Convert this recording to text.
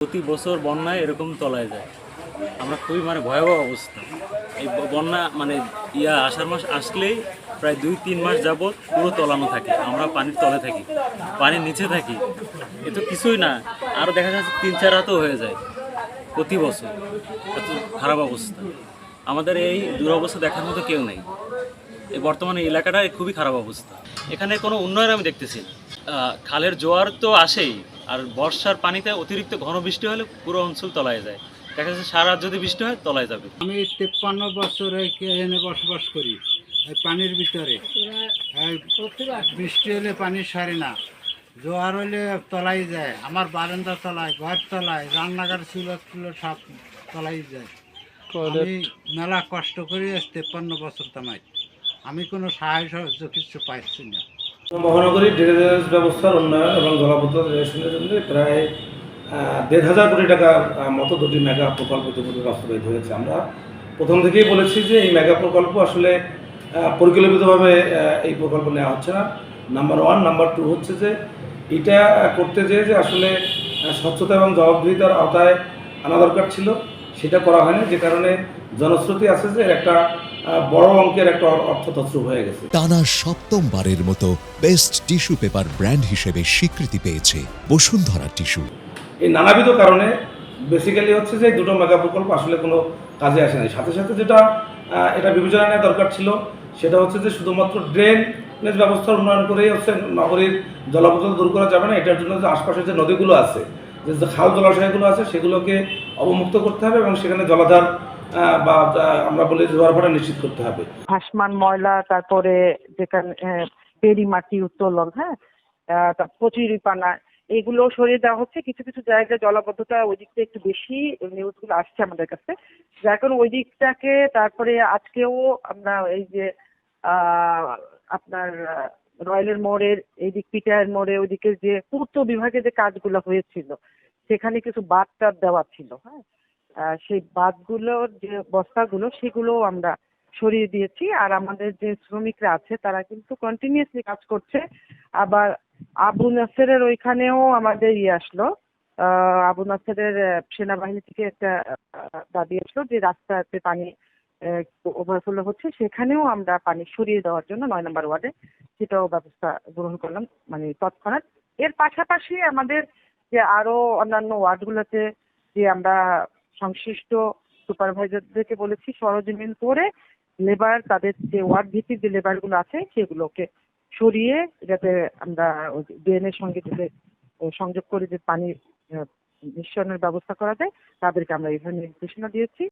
প্রতি বছর বন্যায় এরকম তলায় যায়। আমরা খুবই ভয়াবহ অবস্থা। এই বন্যা আষাঢ় মাস আসলেই প্রায় 2-3 মাস যাবৎ পুরো তলানো থাকে। আমরা পানির তলে থাকি, পানির নিচে থাকি। এ তো কিছুই না, আরও দেখা যাচ্ছে 3-4 রাতও হয়ে যায় প্রতি বছর। এত খারাপ অবস্থা। আমাদের এই দুরবস্থা দেখার মতো কেউ নেই। এই বর্তমানে এলাকাটা খুবই খারাপ অবস্থা। এখানে কোনো উন্নয়ন আমি দেখতেছি না। খালের জোয়ার তো আসেই, আর বর্ষার পানিতে অতিরিক্ত ঘন বৃষ্টি হলে পুরো অঞ্চল তলায় যায়। দেখা যাচ্ছে সারা রাত যদি বৃষ্টি হয় তলায় যাবে। আমি 53 বছর এখানে বসবাস করি এই পানির ভিতরে। এই বৃষ্টি হলে পানি সরে না, জোয়ার হলে তলাই যায়। আমার বারান্দা তলায়, ঘর তলায়, রান্নাঘর চুলো সব তলাই যায়। আমি মেলা কষ্ট করি 53 বছর তামাই, আমি কোনো সাহায্য কিছু পাইছি না। মহানগরীর ড্রেনেজ ব্যবস্থার উন্নয়ন এবং জলাবদ্ধ নিরসনের জন্য প্রায় 1,500 কোটি টাকার মতো দুটি মেগা প্রকল্প ইতিমধ্যে বাস্তবায়িত হয়েছে। আমরা প্রথম থেকেই বলেছি যে এই মেগা প্রকল্প আসলে পরিকল্পিতভাবে এই প্রকল্প নেওয়া হচ্ছে না। নাম্বার 1, নাম্বার 2 হচ্ছে যে এটা করতে যেয়ে যে আসলে স্বচ্ছতা এবং জবাবদিহিতার আওতায় আনা দরকার ছিল, সেটা করা হয়নি, যে কারণে জনশ্রুতি আছে যে এর একটা বড় অঙ্কের একটা অর্থ তছরূপ হয়ে গেছে। টানা সপ্তমবারের মতো বেস্ট টিস্যু পেপার ব্র্যান্ড হিসেবে স্বীকৃতি পেয়েছে বসুন্ধরা টিস্যু। এই নানাবিধ কারণে বেসিক্যালি হচ্ছে যে দুটো মেগা প্রকল্প আসলে কোনো কাজে আসে নাই। সাথে সাথে যেটা এটা বিবেচনা নেওয়া দরকার ছিল সেটা হচ্ছে যে শুধুমাত্র ড্রেনেজ ব্যবস্থার উন্নয়ন করেই হচ্ছে নগরীর জলাবদ্ধতা দূর করা যাবে না। এটার জন্য যে আশপাশের যে নদীগুলো আছে, যে খাল জলাশয়গুলো আছে, সেগুলোকে অবমুক্ত করতে হবে এবং সেখানে জলাধার বা আমরা বলি জোয়ার ভাটা নিশ্চিত করতে হবে। ভাসমান ময়লা, তারপরে যেখানে পেরি মাটি উত্তোলন, কচুরিপানা, এগুলো সরিয়ে দেওয়া হচ্ছে। কিছু কিছু জায়গায় জলাবদ্ধতা ওই দিকটা একটু বেশি, নিউজগুলো আসছে আমাদের কাছে, যার কারণে ওই দিকটাকে, তারপরে আজকেও আমরা এই যে আপনার রয়্যালের মোড়ের এইদিক, পিটার মোড়ে ওইদিকে যে পূর্ত বিভাগে যে কাজগুলো হয়েছিল, সেখানে কিছু বাঁধ টাদ দেওয়া ছিল। সেই বাঁধগুলোর যে বস্তাগুলো, সেগুলো আমরা সরিয়ে দিয়েছি। আর আমাদের যে শ্রমিকরা আছে তারা কিন্তু কন্টিনিউয়াসলি কাজ করছে। আবার আবু নাসেরের ওইখানেও আমাদের আসলো, আবু নাসেরের সেনাবাহিনী থেকে একটা দাবি আসলো যে রাস্তাতে পানি ওভারফ্লো হচ্ছে, সেখানেও আমরা পানি সরিয়ে দেওয়ার জন্য 9 নম্বর ওয়ার্ডে সেটাও ব্যবস্থা গ্রহণ করলাম, তৎক্ষণাৎ। এর পাশাপাশি আমাদের যে আরো অন্যান্য ওয়ার্ডগুলোতে যে আমরা সংশ্লিষ্ট সুপারভাইজারদেরকে বলেছি সরজমিন করে লেবার, তাদের যে ওয়ার্ড ভিত্তিক যে লেবারগুলো আছে সেগুলোকে সরিয়ে, যাতে আমরা ড্রেনের সঙ্গে যাতে সংযোগ করে যে পানি নিঃসরণের ব্যবস্থা করা যায়, তাদেরকে আমরা এইভাবে নির্দেশনা দিয়েছি।